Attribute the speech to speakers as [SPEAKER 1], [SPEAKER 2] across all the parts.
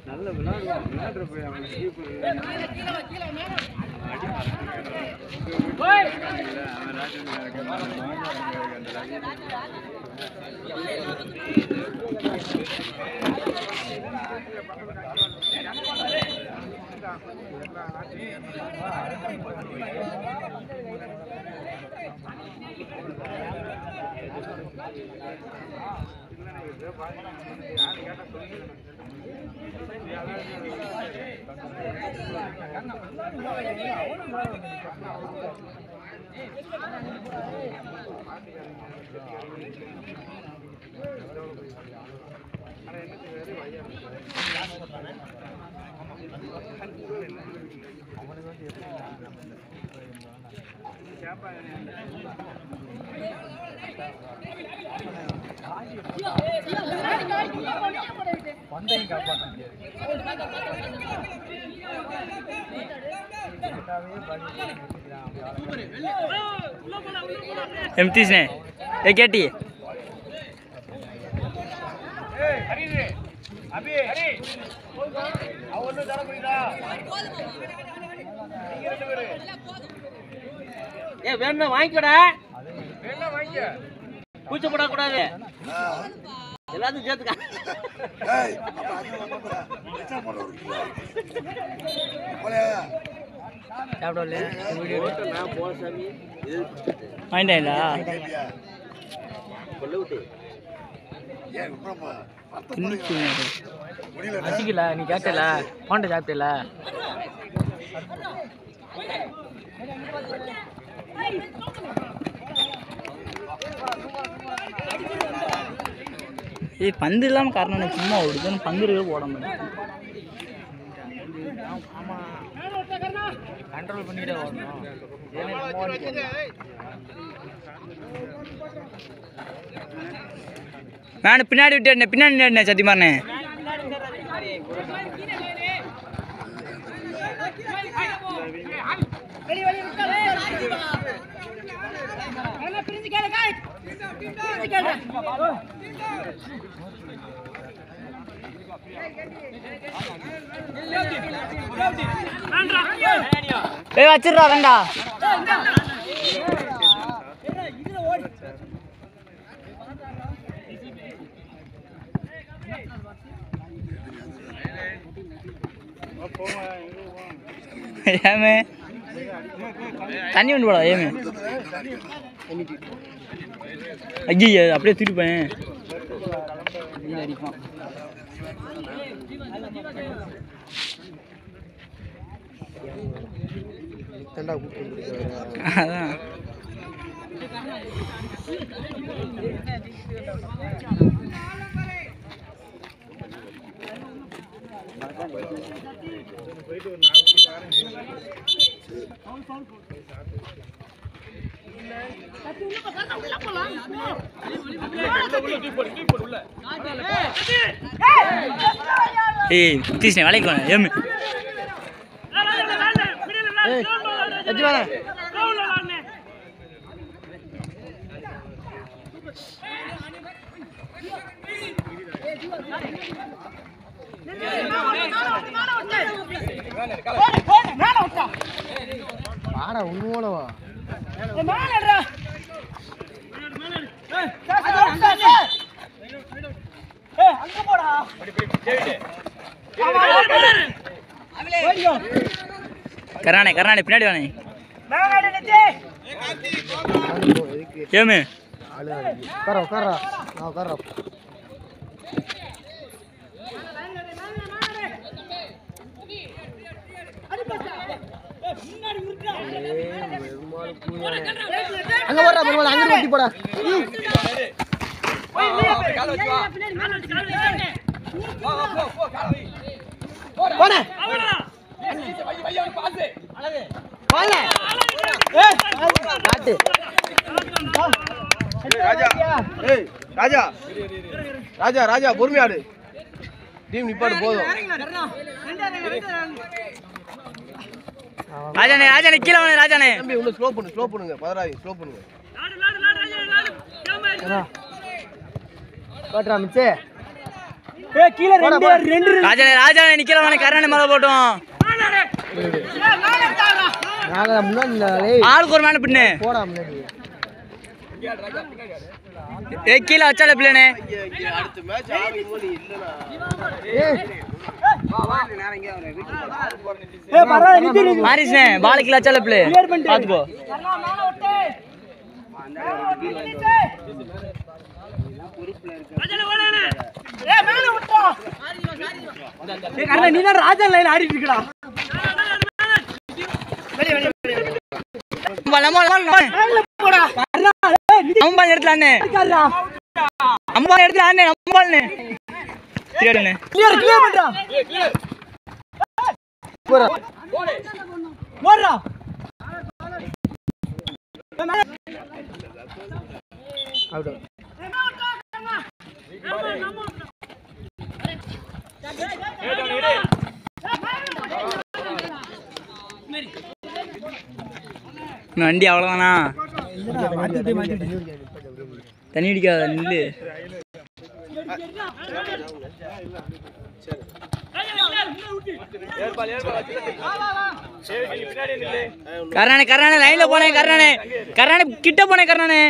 [SPEAKER 1] நல்ல விளையாடுற போய் அவன்
[SPEAKER 2] M30 ने ये क्या टी
[SPEAKER 1] अभी हरी அவளோ தர புரியுதா நீங்க ரெண்டு பேரு
[SPEAKER 2] ஏய் வேணா வாங்கிக்கடா
[SPEAKER 1] வேணா வாங்கிக்க
[SPEAKER 2] பூச்ச போட கூடாது எல்லாத்தையும் சேர்த்துக்க
[SPEAKER 3] ஏய் மச்சான் போடு போலே
[SPEAKER 2] சாப்பிடல வீடியோ
[SPEAKER 1] நான் போ சாமி
[SPEAKER 2] வாங்கிட்டேன்டா
[SPEAKER 1] கொல்ல விட்டு
[SPEAKER 3] ஏன் அப்புறமா
[SPEAKER 2] இன்னைக்கு
[SPEAKER 3] முடியல
[SPEAKER 2] அசிக்கல நீ கேட்டல பாண்ட சாப்பிட்டல ஏய் பந்து இல்லாம காரணம் சும்மா ஓடுதுன்னு பங்குறவே போட மாட்டேன் கண்ட்ரோல் பண்ணிட்டே ஓடணும் நான் பின்னாடி விட்டு பின்னாடி சத்தியமானே வச்சிடுறா ரெண்டா ஏமே தண்ணி வந்து போடா ஏமே ஐயா அப்படியே திருப்பேன் அடிப்பான் அதான் ஏய் தீஸ்னே வேலைக்கு போன ஏம் ஏய் அஜி வாடா வாடா உன்னோடவா மேலடா அங்க போடா கரானே கரானே பின்னாடி வானே ஏமே கரோ கரோ நான் கரோ முன்னாடி
[SPEAKER 1] அங்க போடா பெருமாள் அங்க வெட்டி போடா போடா
[SPEAKER 4] ராஜா ராஜா ராஜா பொறுமையாடு டீம் நிப்பாடு போதும்
[SPEAKER 2] ராஜானே ராஜானே கீழே வாங்க ராஜானே
[SPEAKER 4] தம்பி இன்னும் ஸ்லோ பண்ணுங்க பதறாதீங்க ஸ்லோ பண்ணுங்க
[SPEAKER 1] பாட்றா மிச்சே ஏய் கீழ ரெண்டு
[SPEAKER 2] ராஜானே ராஜானே நிக்கல வாங்க கரணை மேல போட்டோம்
[SPEAKER 1] நாங்க முன்னாடி
[SPEAKER 2] ஆளுக்கு ஒரு மேல பின்னு
[SPEAKER 1] போடா முன்னாடி
[SPEAKER 2] ஏய் கீழ வச்சால பிள்ளைனே
[SPEAKER 4] அடுத்த மேட்ச் ஆடும்போது இல்லனா
[SPEAKER 1] ஏய் பரவாயில்லை நித்தி
[SPEAKER 2] மாரிஸ்னே பால் கீழ வச்சால பிள்ளை பாத்துக்கோ
[SPEAKER 1] நீ தான் ராஜா லைன் ஆடிட்டு இருக்கடா
[SPEAKER 2] அம்பா எடுத்துல அண்ணே அம்பா எடுத்துல அண்ணே அம்பாள்னே கிளியர்ண்ணே
[SPEAKER 1] கிளியர் பண்றா போடா போடா அவுட்
[SPEAKER 2] வண்டி அவ்வளோதானா தண்ணி அடிக்காத நில்லு கர்ணானே கர்ணானே லைன்ல போனே கர்ணானே கர்ணானே கிட்ட போனே கர்ணானே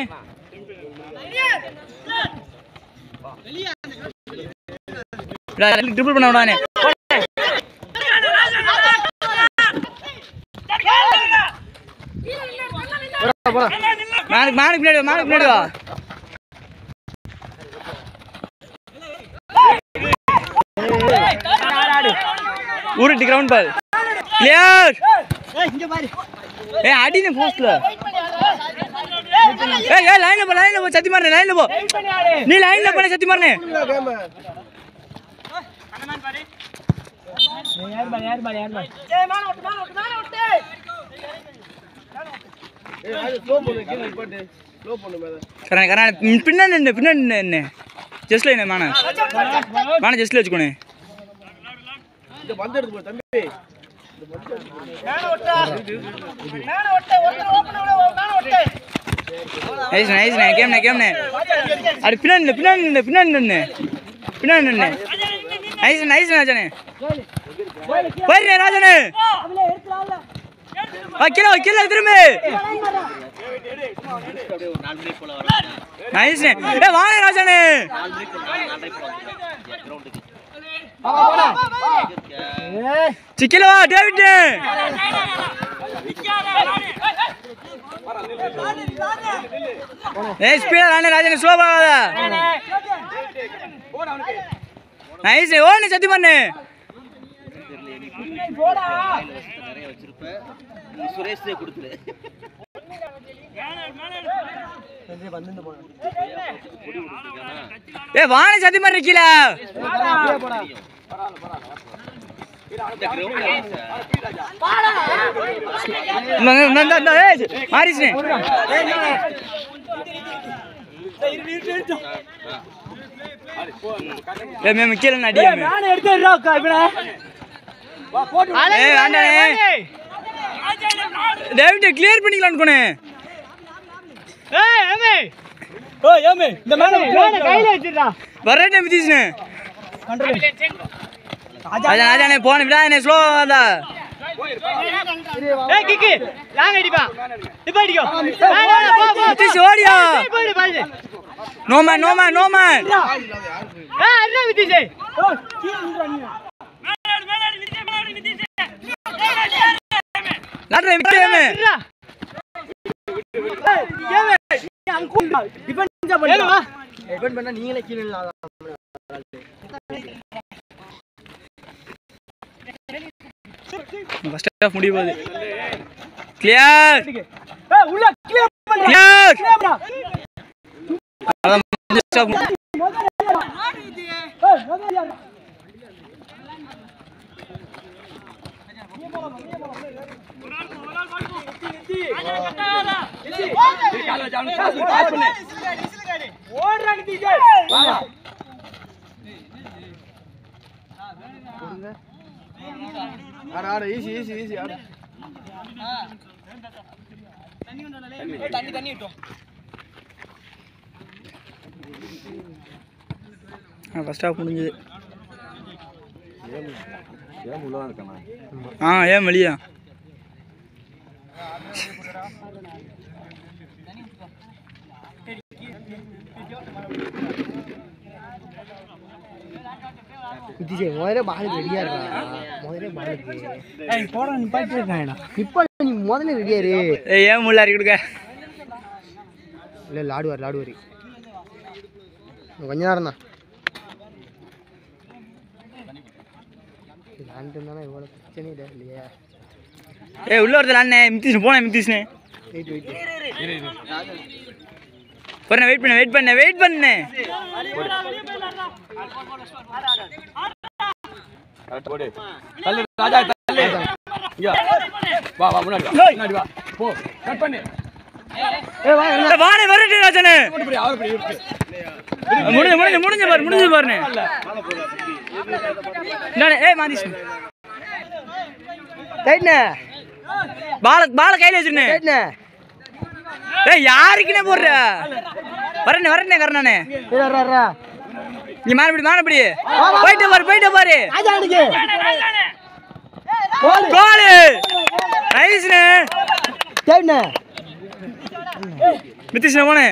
[SPEAKER 2] ட்ரிபிள் பண்ண விடானே மானுக்கு பின்னாடி வா ஊருட்டி கிரவுண்ட் பால் கிளியர் ஏய் அடினே போஸ்ட்ல ஏய் லைன்ல போ சத்தி மாரனே லைன்ல போ நீ லைன்ல போனே சத்தி மாரனே யார் பால் ஏய் மான விட்டு
[SPEAKER 4] ஏய் அது ஸ்லோ பண்ணு கீழ நிப்பாட்டு ஸ்லோ பண்ணு மேல
[SPEAKER 2] கரணே பின்னாடி என்ன ஜஸ்ட்ல என்ன மான ஜஸ்ட்ல வெச்சுக்கோனே
[SPEAKER 4] இந்த பந்து எடுத்து போ தம்பி
[SPEAKER 2] நைஸ் கேம்னே அடி பின்னாடி நின்னு நைஸ் ராஜனே போயிரே ராஜனே கீழே திரும்பி நைஸ் ஏ வாங்க ராஜனே சிக்கல வா டேவிட் ஏய் ஸ்பீடா ராணே ராஜனே ஸ்லோ பண்ணாத நைஸ் ஓடுனே சத்தி பண்ணு போடா நிறைய வச்சிருப்ப சுரேஷ்தே கொடுத்துரு ஏ வாணே சத்தி பண்ணு கீழ போடா மாரிஸ்னே கீழே நடி டேவிட் கிளியர் பண்ணிக்கலாம்னு போனே வரட்டே மிதிச்சுனே ராஜானே போன விடாதே ஸ்லோ ஆதா
[SPEAKER 1] ஏய் கிக்கி லாங் அடிப்பா இப்ப அடிக்கோ
[SPEAKER 2] மிதிச்சு ஓடியா நோ மேன்
[SPEAKER 1] அண்ணா மிதிச்சு
[SPEAKER 2] லாட்ரே விட்டேமே
[SPEAKER 1] டிஃபெண்ட் பண்ணா நீங்களே கீழ இல்ல
[SPEAKER 2] ஃபர்ஸ்ட் ஹாஃப் முடிய போகுது கிளியர்
[SPEAKER 1] உள்ள
[SPEAKER 4] ஆட ஈஸி ஈஸி ஈஸி ஆட தண்ணி விட்டோம்
[SPEAKER 2] ஃபர்ஸ்ட் ஹாஃப் முடிஞ்சது. ஏன் வெளியா
[SPEAKER 1] முதல்ல பாலுக்கு ரெடியா இருக்கா முதல்ல பாலுக்கு போட நிப்பாட்டி இருக்காங்கடா இப்போ நீ முதல்ல ரெடியா இரு.
[SPEAKER 2] ஏன் முள்ளாரி கொடுக்க
[SPEAKER 1] இல்லை லாடுவார் கொஞ்ச நேரம் தான் விளாண்டுருந்தானா இவ்வளோ பிரச்சனை இல்லை இல்லையா.
[SPEAKER 2] உள்ள ஒருத்தர் அண்ணே மித்திஷ்ணு போனேன் மித்திஷ்ணு போறேன் வெயிட் பண்ணு வரட்டு ராஜனே முடிஞ்சு பாருங்க பால கையில வச்சிருந்தேன். யாருக்குன்னே போடுற வரண்ணே கரணானே நீ மானப்படி போயிட்டு பாரு கோலு ரைஸ்னே மித்திஷ்ண போனே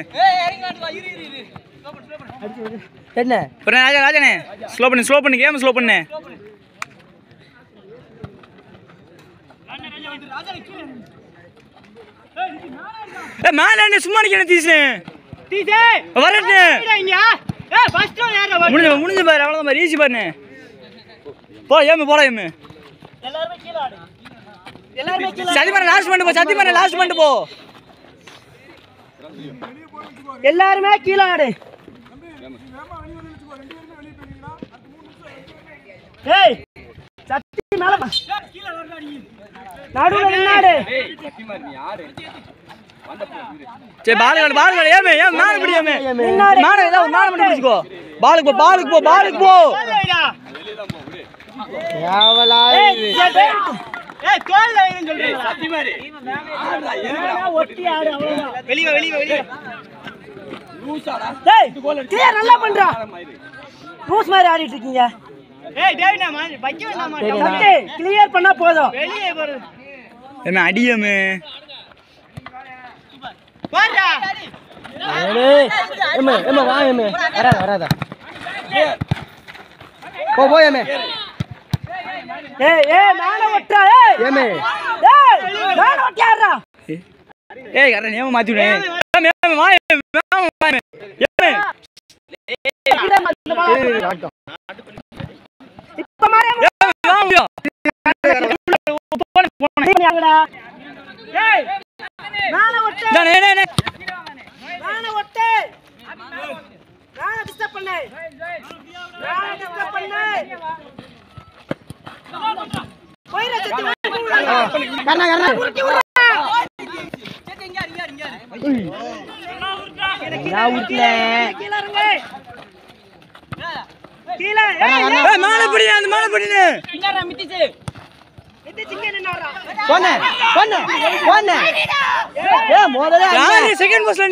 [SPEAKER 2] ராஜனே ஸ்லோ பண்ணு கேம் ஸ்லோ பண்ணு. மேல சும்மா நிக்கணும் தீசே வரட்டு முடிஞ்சு பாரு அவ்வளவுதான் பாரு ஈஸி பாருண்ணே போலாம் சத்தியமான லாஸ்ட் பண்ணிட்டு போ
[SPEAKER 1] எல்லாருமே கீழே ஆடு. சத்தி மேல நடுவுல நின்னாடு.
[SPEAKER 2] சரி பால் ஏன் மேல பிடியாமே மேல ஏதாவது மேல பண்ணி பிடிச்சுக்கோ. பாலுக்கு போ
[SPEAKER 1] நல்லா பண்றா ரூஸ் மாதிரி ஆடிட்டு இருக்கீங்க. கிளியர் பண்ணா போதும்.
[SPEAKER 2] அடியமே
[SPEAKER 1] வராதா போயமே
[SPEAKER 2] மாத்தி செகண்ட் போஸ்ட்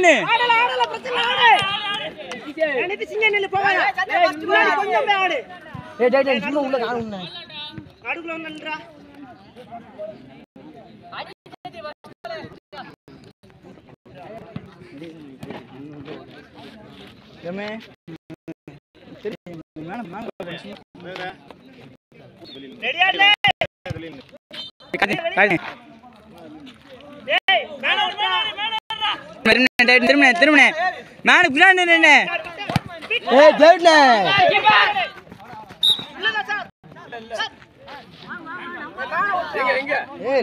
[SPEAKER 2] திரும்ப நான்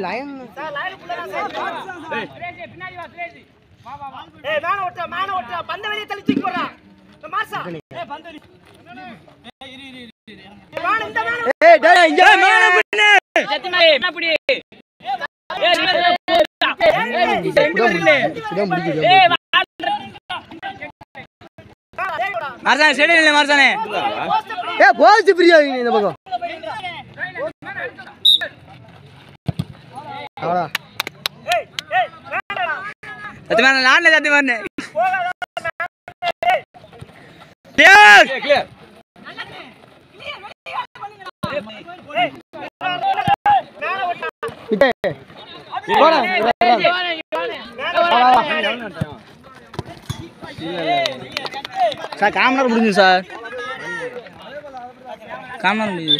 [SPEAKER 1] லைன்
[SPEAKER 2] மார்சானே செடி இல்ல மார்சானே
[SPEAKER 1] போஸ்ட் ஃப்ரீயா இந்த பக்கம் ஆடா
[SPEAKER 2] சத்தியமான நானே சத்தியமான கிளியர் கிளியர்
[SPEAKER 1] போடா
[SPEAKER 2] சார் காமனர் முடிஞ்சு சார் காமனர் முடிஞ்சு